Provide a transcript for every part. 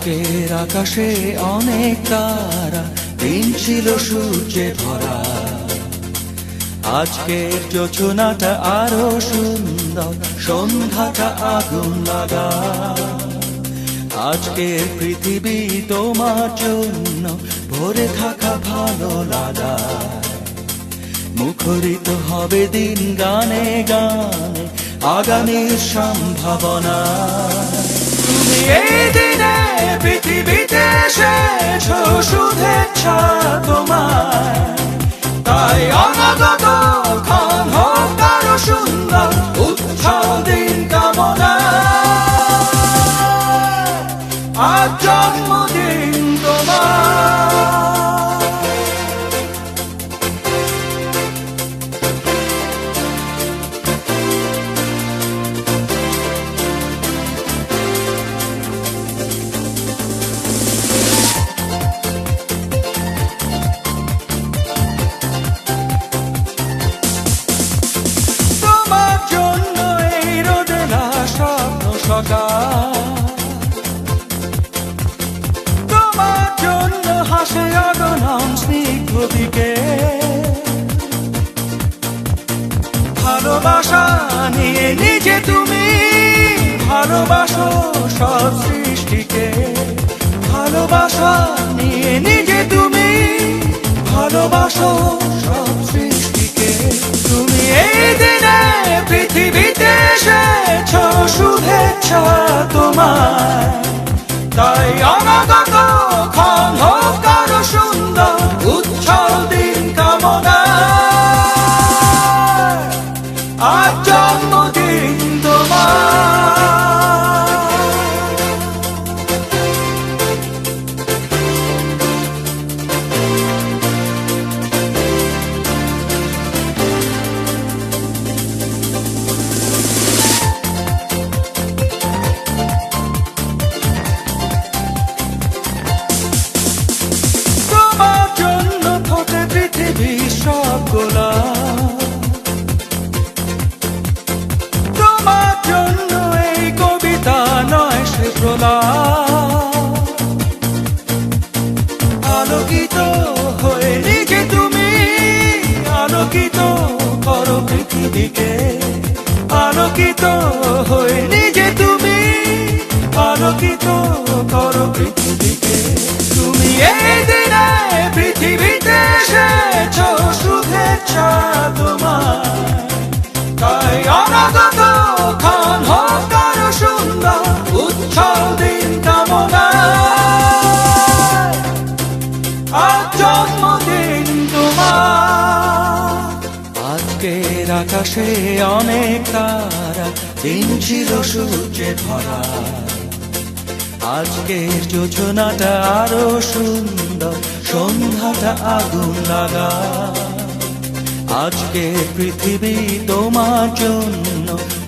আজকের আকাশে অনেক তারা, দিন ছিল সূর্যে ভরা। আজকের যোজনাটা আরো সুন্দর, সন্ধ্যাটা আগুন লাগা। আজকের পৃথিবী তোমার জন্য ভরে থাকা ভালো লাগা। মুখরিত হবে দিন গানে গানে, আগামীর সম্ভাবনা। তুমি এই দিনে পৃথিবীতে এসেছো, শুভেচ্ছা তোমায়। তাই অনাগত ক্ষণ হোক আরো সুন্দর, উৎসব দিন কামনা। আজ জন্মদিন তোমার। তোমার জন্য হাসে অগণন স্নিগ্ধ দিকে। ভালোবাসা নিয়ে নিজে তুমি ভালোবাসো সব সৃষ্টিকে। ভালোবাসা নিয়ে নিজে তুমি ভালোবাসো সব সৃষ্টিকে। তুমি এই দিনে পৃথিবীতে এসেছো, শুভেচ্ছা তোমায়। তাই অনাগত ক্ষণ হোক আরো সুন্দর, উৎসব দিন কামনা। আজ জন্মদিন তোমার। তোমার জন্য এই কবিতা নয় সে প্রলাপ। আলোকিত হয়ে নিজে তুমি আলোকিত করো পৃথিবীকে। আলোকিত হয়ে নিজে তুমি আলোকিত করো পৃথিবীকে। তুমি এই দিনে পৃথিবীতে এসেছো, শুভেচ্ছা তোমার। তাই অনাগত ক্ষণ হোক আরো সুন্দর, উৎসব দিন কামনা। আজ জন্মদিন তোমার। আজকের আকাশে অনেক তারা, দিন ছিল সূর্যে ভরা। আজকের যোজনাটা আরো সুন্দর, সন্ধ্যাটা আগুন লাগা। আজকের পৃথিবী তোমার জন্য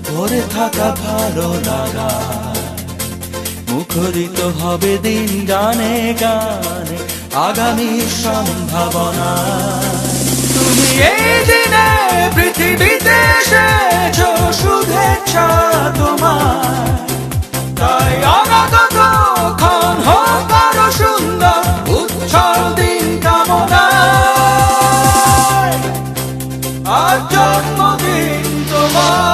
ভরে থাকা ভালো লাগা। মুখরিত হবে দিন গানে গানে, আগামীর সম্ভাবনা। তুমি এই দিনে পৃথিবীতে এসেছো, শুভেচ্ছা তোমায়। তাই অনাগত ক্ষণ হোক আরো সুন্দর, উৎসব দিন কামনা। আজ জন্মদিন তোমার।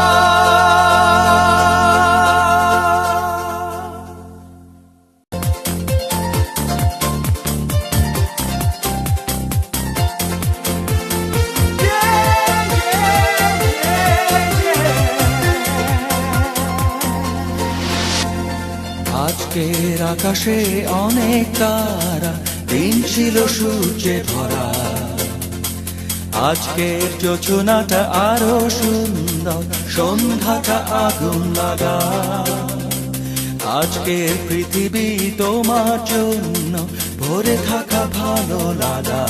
আজকের আকাশে অনেক তারা, দিন ছিল সূর্যে ভরা। আজকের যোজনাটা আরো সুন্দর, সন্ধ্যাটা আগুন লাগা। আজকের পৃথিবী তোমার জন্য ভরে থাকা ভালো লাগা।